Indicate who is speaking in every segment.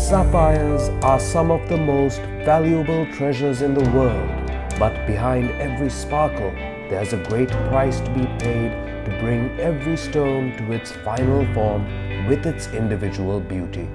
Speaker 1: Sapphires are some of the most valuable treasures in the world, but behind every sparkle, there's a great price to be paid to bring every stone to its final form with its individual beauty.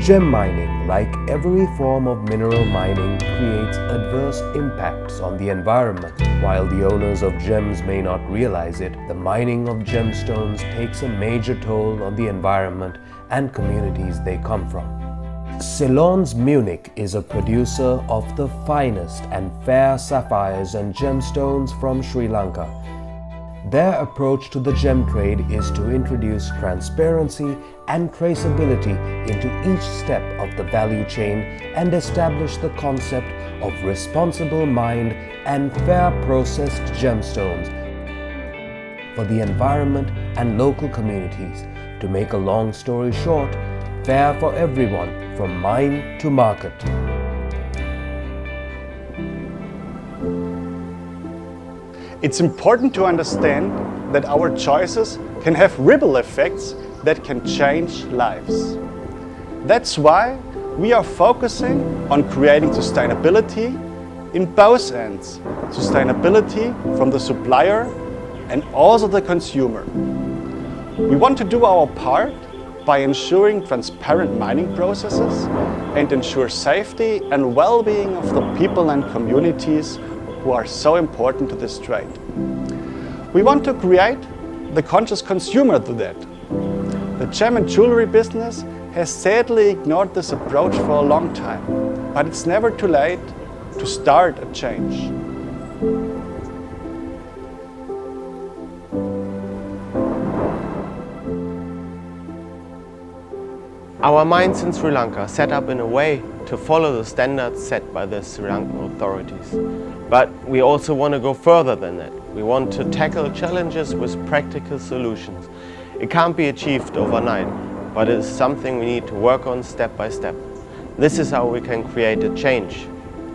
Speaker 1: Gem mining, like every form of mineral mining, creates adverse impacts on the environment. While the owners of gems may not realize it, the mining of gemstones takes a major toll on the environment and communities they come from. Ceylone's Munich is a producer of the finest and fair sapphires and gemstones from Sri Lanka. Their approach to the gem trade is to introduce transparency and traceability into each step of the value chain and establish the concept of responsible mined and fair processed gemstones for the environment and local communities. To make a long story short, fair for everyone from mine to market.
Speaker 2: It's important to understand that our choices can have ripple effects that can change lives. That's why we are focusing on creating sustainability in both ends. Sustainability from the supplier and also the consumer. We want to do our part by ensuring transparent mining processes and ensure safety and well-being of the people and communities who are so important to this trade. We want to create the conscious consumer to that. The gem and jewelry business has sadly ignored this approach for a long time, but it's never too late to start a change.
Speaker 3: Our mines in Sri Lanka are set up in a way to follow the standards set by the Sri Lankan authorities. But we also want to go further than that. We want to tackle challenges with practical solutions. It can't be achieved overnight, but it is something we need to work on step by step. This is how we can create a change.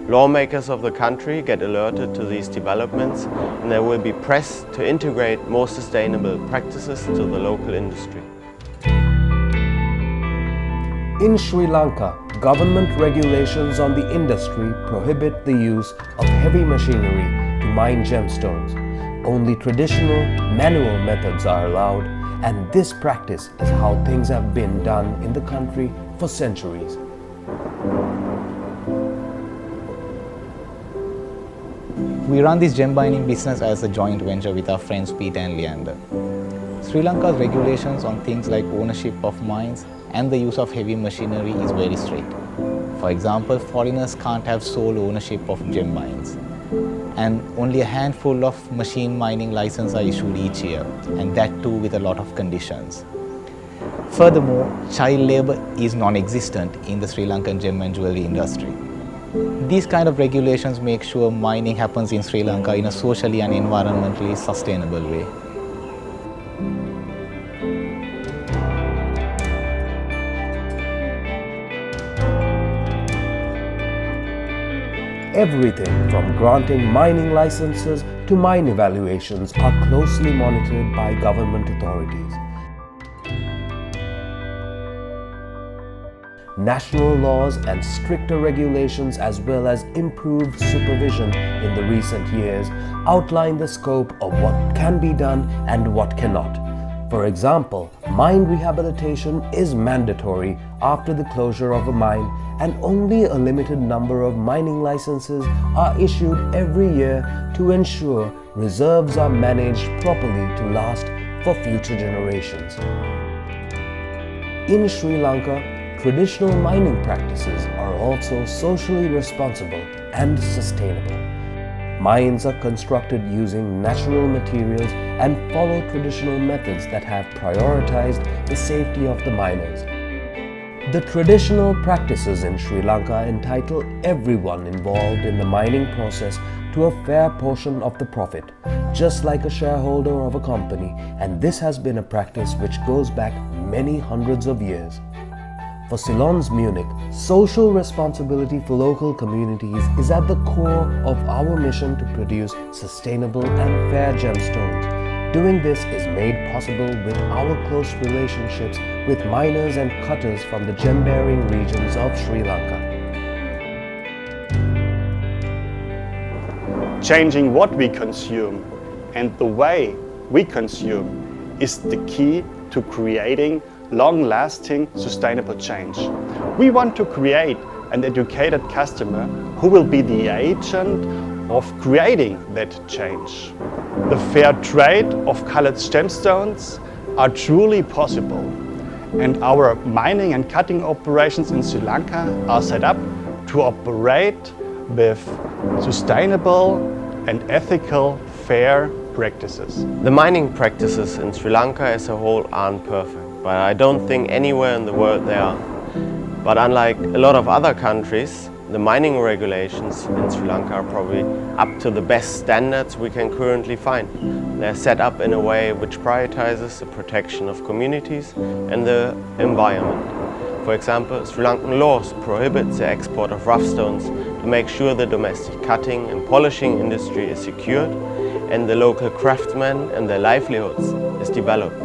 Speaker 3: Lawmakers of the country get alerted to these developments, and they will be pressed to integrate more sustainable practices to the local industry.
Speaker 1: In Sri Lanka, government regulations on the industry prohibit the use of heavy machinery to mine gemstones. Only traditional, manual methods are allowed, and this practice is how things have been done in the country for centuries.
Speaker 4: We run this gem mining business as a joint venture with our friends Peter and Leander. Sri Lanka's regulations on things like ownership of mines and the use of heavy machinery is very strict. For example, foreigners can't have sole ownership of gem mines, and only a handful of machine mining licenses are issued each year, and that too with a lot of conditions. Furthermore, child labour is non-existent in the Sri Lankan gem and jewellery industry. These kind of regulations make sure mining happens in Sri Lanka in a socially and environmentally sustainable way.
Speaker 1: Everything from granting mining licenses to mine evaluations are closely monitored by government authorities. National laws and stricter regulations, as well as improved supervision in the recent years, outline the scope of what can be done and what cannot. For example, mine rehabilitation is mandatory after the closure of a mine, and only a limited number of mining licenses are issued every year to ensure reserves are managed properly to last for future generations. In Sri Lanka, traditional mining practices are also socially responsible and sustainable. Mines are constructed using natural materials and follow traditional methods that have prioritized the safety of the miners. The traditional practices in Sri Lanka entitle everyone involved in the mining process to a fair portion of the profit, just like a shareholder of a company, and this has been a practice which goes back many hundreds of years. For Ceylone's Munich, social responsibility for local communities is at the core of our mission to produce sustainable and fair gemstones. Doing this is made possible with our close relationships with miners and cutters from the gem-bearing regions of Sri Lanka.
Speaker 2: Changing what we consume and the way we consume is the key to creating long-lasting, sustainable change. We want to create an educated customer who will be the agent of creating that change. The fair trade of colored gemstones are truly possible, and our mining and cutting operations in Sri Lanka are set up to operate with sustainable and ethical, fair practices.
Speaker 3: The mining practices in Sri Lanka as a whole aren't perfect, but I don't think anywhere in the world they are. But unlike a lot of other countries, the mining regulations in Sri Lanka are probably up to the best standards we can currently find. They're set up in a way which prioritizes the protection of communities and the environment. For example, Sri Lankan laws prohibit the export of rough stones to make sure the domestic cutting and polishing industry is secured and the local craftsmen and their livelihoods is developed.